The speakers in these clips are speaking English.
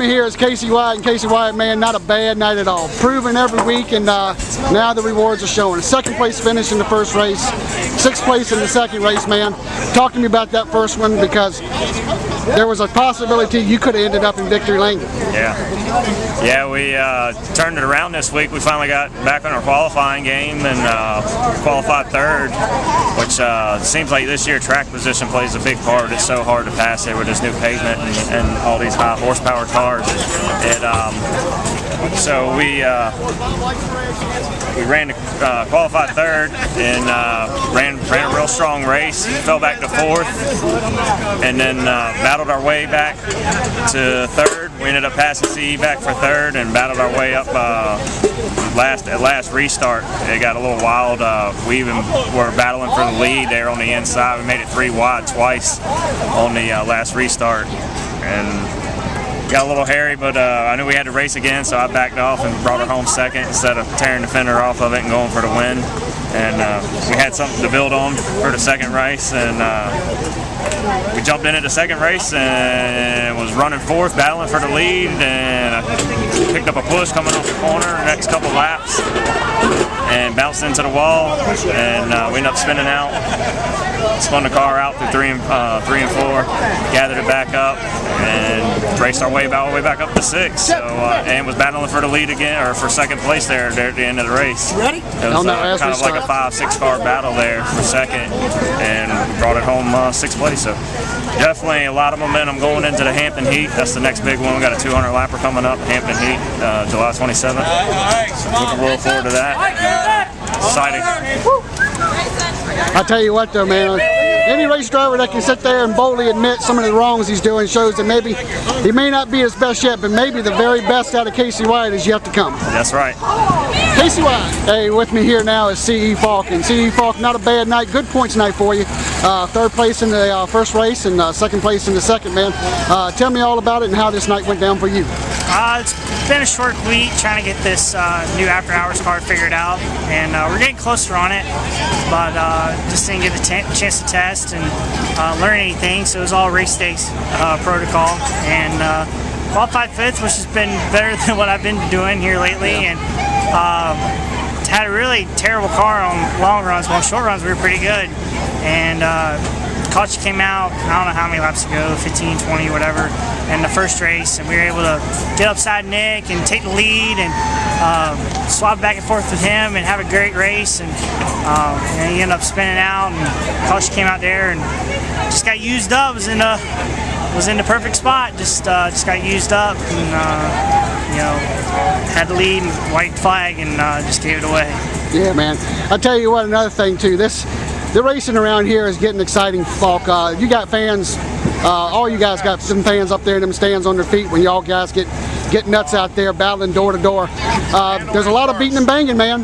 me here is Casey Wyatt, and Casey Wyatt, man, not a bad night at all. Proven every week, and now the rewards are showing. A second place finish in the first race, sixth place in the second race, man. Talk to me about that first one, because there was a possibility you could have ended up in victory lane. Yeah, we turned it around this week. We finally got back on our qualifying game and qualified third, which seems like this year track position plays a big part. It's so hard to pass here with this new pavement and all these high horsepower cars. So we ran to qualified third and ran a real strong race. Fell back to fourth, and then battled our way back to third. We ended up passing CE back for third and battled our way up at last restart. It got a little wild. We even were battling for the lead there on the inside. We made it 3 wide twice on the last restart, and got a little hairy, but I knew we had to race again, so I backed off and brought her home second instead of tearing the fender off of it and going for the win. And we had something to build on for the second race, and we jumped in at the second race and was running fourth, battling for the lead, and I picked up a push coming off the corner the next couple laps and bounced into the wall, and we ended up spinning out. Spun the car out through 3 and 4, gathered it back up, and raced our way all the way back up to 6. So and was battling for the lead again, or for second place there at the end of the race. Ready? It was kind of like a 5-6 car battle there for second, and we brought it home 6th place. So definitely a lot of momentum going into the Hampton Heat. That's the next big one. We got a 200 lapper coming up, Hampton Heat, July 27th. Looking real forward to that. Exciting. I tell you what though, man, any race driver that can sit there and boldly admit some of the wrongs he's doing shows that maybe he may not be his best yet, but maybe the very best out of Casey Wyatt is yet to come. That's right. Casey Wyatt. Hey, with me here now is CE Falk, and CE Falk, not a bad night, good points night for you. Third place in the first race and second place in the second, man. Tell me all about it and how this night went down for you. It's been a short week trying to get this new after hours car figured out, and we're getting closer on it, but just didn't get the chance to test and learn anything, so it was all race days protocol, and qualified 5th, which has been better than what I've been doing here lately, and had a really terrible car on long runs. Well, on short runs we were pretty good, and Koch came out, I don't know how many laps ago, 15, 20, whatever, in the first race, and we were able to get upside Nick and take the lead and swap back and forth with him and have a great race, and he ended up spinning out, and Koch came out there and just got used up. Was in the perfect spot, just got used up, and had the lead, white flag, and just gave it away. Yeah, man. I'll tell you what, another thing too, the racing around here is getting exciting, Falk. You got fans, all you guys got some fans up there in them stands on their feet when y'all guys get nuts out there battling door to door. There's a lot of beating and banging, man.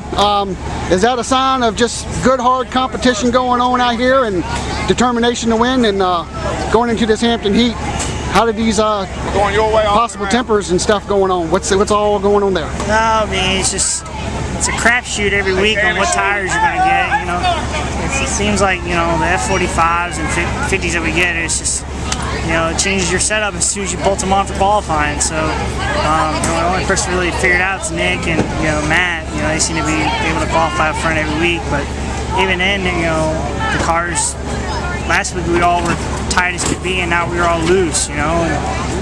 Is that a sign of just good, hard competition going on out here and determination to win, and going into this Hampton Heat? How did these possible tempers and stuff going on? What's all going on there? No, I mean, it's a crapshoot every week on what tires you're going to get. It seems like the F45s and 50s that we get, it's just it changes your setup as soon as you bolt them on for qualifying. So the only person really figured out is Nick and Matt. They seem to be able to qualify up front every week, but even then, the cars last week we all were tight as could be, and now we were all loose. And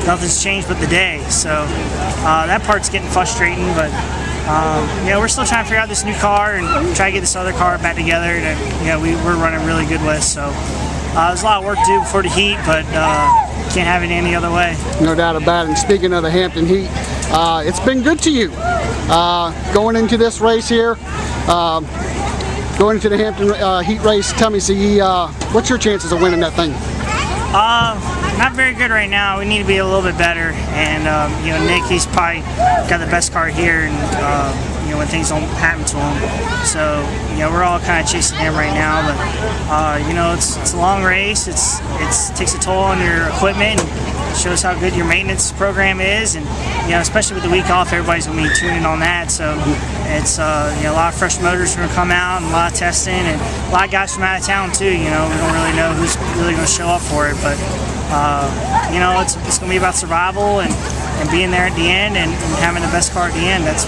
nothing's changed but the day. So that part's getting frustrating, but we're still trying to figure out this new car and try to get this other car back together that we're running really good with. So there's a lot of work to do before the heat, but can't have it any other way. No doubt about it. And speaking of the Hampton Heat, it's been good to you going into this race here, going into the Hampton Heat race. Tell me, CE, what's your chances of winning that thing? Not very good right now. We need to be a little bit better, and Nick, he's probably got the best car here, and when things don't happen to him. So we're all kind of chasing him right now, but it's a long race. It takes a toll on your equipment and shows how good your maintenance program is, and especially with the week off, everybody's gonna be tuning on that. So it's a lot of fresh motors are gonna come out, and a lot of testing, and a lot of guys from out of town too. We don't really know who's really gonna show up for it, but it's gonna be about survival, and and being there at the end and having the best car at the end. That's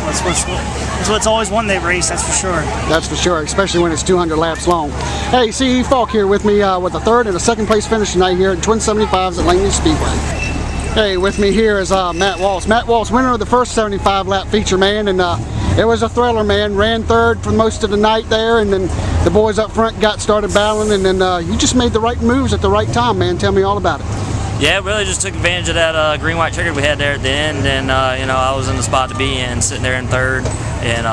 what's always won the race, that's for sure. That's for sure, especially when it's 200 laps long. Hey, C.E. Falk here with me with a third and a second place finish tonight here at Twin 75s at Langley Speedway. Hey, with me here is Matt Walsh. Matt Walsh, winner of the first 75 lap feature, man, and it was a thriller, man. Ran third for most of the night there, and then the boys up front got started battling, and then you just made the right moves at the right time, man. Tell me all about it. Yeah, really just took advantage of that green-white trigger we had there at the end, and you know, I was in the spot to be in, sitting there in third, and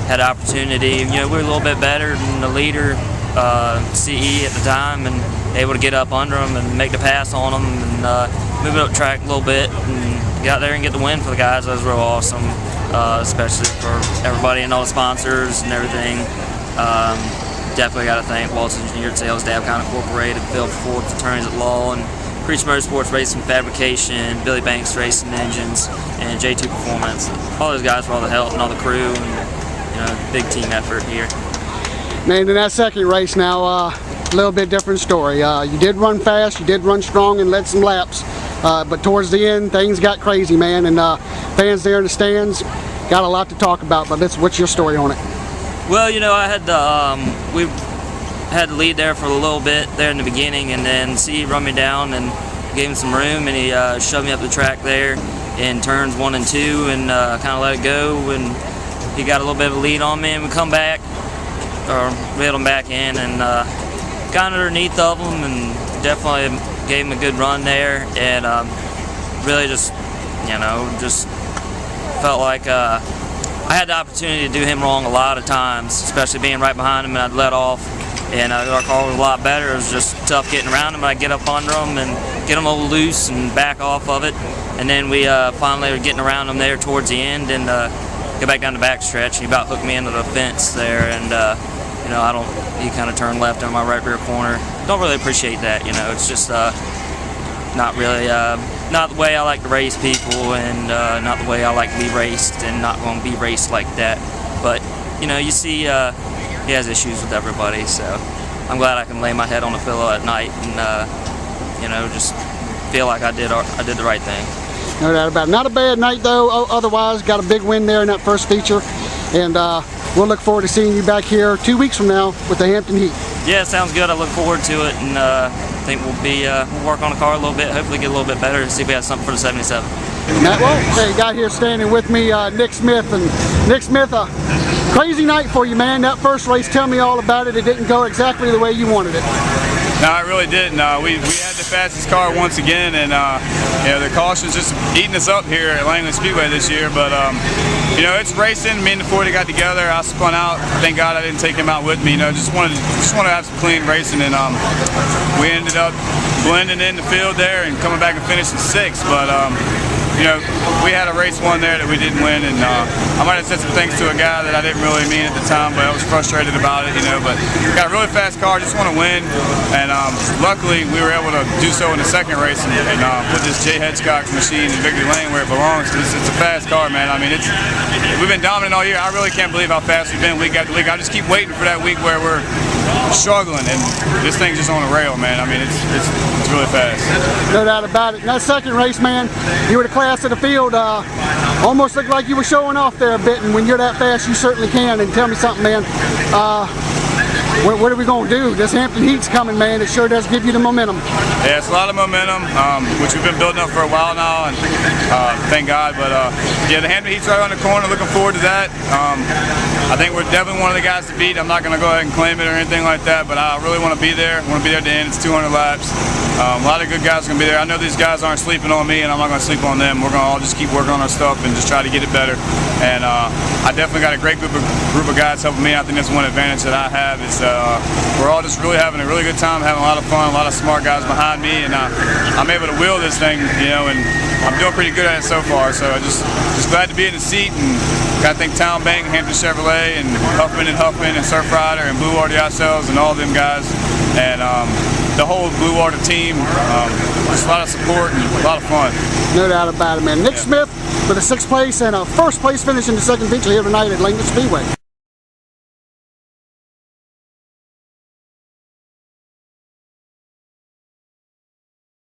had an opportunity. You know, we were a little bit better than the leader, CE at the time, and able to get up under them and make the pass on them, and move it up track a little bit, and get out there and get the win for the guys. That was real awesome, especially for everybody and all the sponsors and everything. Definitely got to thank Walt's Engineered Sales, Dab Kind Incorporated, Phil Forbes Attorneys at Law, and Creech Motorsports Racing Fabrication, Billy Banks Racing Engines, and J2 Performance. All those guys for all the help and all the crew, and you know, big team effort here. Man, in that second race now, a little bit different story. You did run fast, you did run strong and led some laps, but towards the end things got crazy, man, and fans there in the stands got a lot to talk about, but what's your story on it? Well, you know, I had we had the lead there for a little bit there in the beginning, and then C run me down and gave him some room, and he shoved me up the track there in turns 1 and 2, and kind of let it go, and he got a little bit of a lead on me, and we come back, or reeled him back in, and got underneath of him, and definitely gave him a good run there, and really just, you know, just felt like I had the opportunity to do him wrong a lot of times, especially being right behind him, and I'd let off, and our car was a lot better. It was just tough getting around him. I'd get up under him and get him a little loose and back off of it, and then we finally were getting around him there towards the end, and get back down the back stretch. He about hooked me into the fence there, and you know, he kind of turned left in my right rear corner. Don't really appreciate that, you know. It's just not really, not the way I like to race people, and not the way I like to be raced, and not going to be raced like that. But you know, you see, he has issues with everybody, so I'm glad I can lay my head on the pillow at night and you know, just feel like I did the right thing. No doubt about it. Not a bad night though. Otherwise, got a big win there in that first feature, and we'll look forward to seeing you back here 2 weeks from now with the Hampton Heat. Yeah, sounds good. I look forward to it, and I think we'll work on the car a little bit, hopefully get a little bit better, and see if we have something for the 77. Matt Walsh, hey, got here standing with me, Nick Smith, and Nick Smith, crazy night for you, man. That first race, tell me all about it. It didn't go exactly the way you wanted it. No, it really didn't. We had the fastest car once again, and you know, the caution's just eating us up here at Langley Speedway this year. But you know, it's racing. Me and the 40 got together. I spun out. Thank God I didn't take him out with me. You know, just wanted to have some clean racing, and we ended up blending in the field there and coming back and finishing 6th. But you know, we had a race one there that we didn't win, and I might have said some things to a guy that I didn't really mean at the time, but I was frustrated about it, you know. But got a really fast car, just want to win, and luckily we were able to do so in the second race, and put this J. Hedgecock machine in Victory Lane where it belongs. It's a fast car, man. I mean, we've been dominant all year. I really can't believe how fast we've been week after week. I just keep waiting for that week where we're struggling, and this thing's just on a rail, man. I mean, it's really fast. No doubt about it. That second race, man, you were the class of the field. Almost looked like you were showing off there a bit, and when you're that fast, you certainly can. And tell me something, man. What are we going to do? This Hampton Heat's coming, man. It sure does give you the momentum. Yeah, it's a lot of momentum, which we've been building up for a while now, and thank God. But yeah, the Hampton Heat's right on the corner. Looking forward to that. I think we're definitely one of the guys to beat. I'm not going to go ahead and claim it or anything like that, but I really want to be there. I want to be there at the end. It's 200 laps. A lot of good guys are going to be there. I know these guys aren't sleeping on me, and I'm not going to sleep on them. We're going to all just keep working on our stuff and just try to get it better. And I definitely got a great group of guys helping me. I think that's one advantage that I have is we're all just really having a really good time, having a lot of fun, a lot of smart guys behind me, and I'm able to wheel this thing, you know, and I'm doing pretty good at it so far. So I'm just glad to be in the seat, and got to thank Town Bank, Hampton Chevrolet, and Huffman and Surfrider and Blue Water yourselves and all them guys, and the whole Blue Water team. Just a lot of support and a lot of fun. No doubt about it, man. Nick Smith with a 6th place and a 1st place finish in the second feature here tonight at Langley Speedway.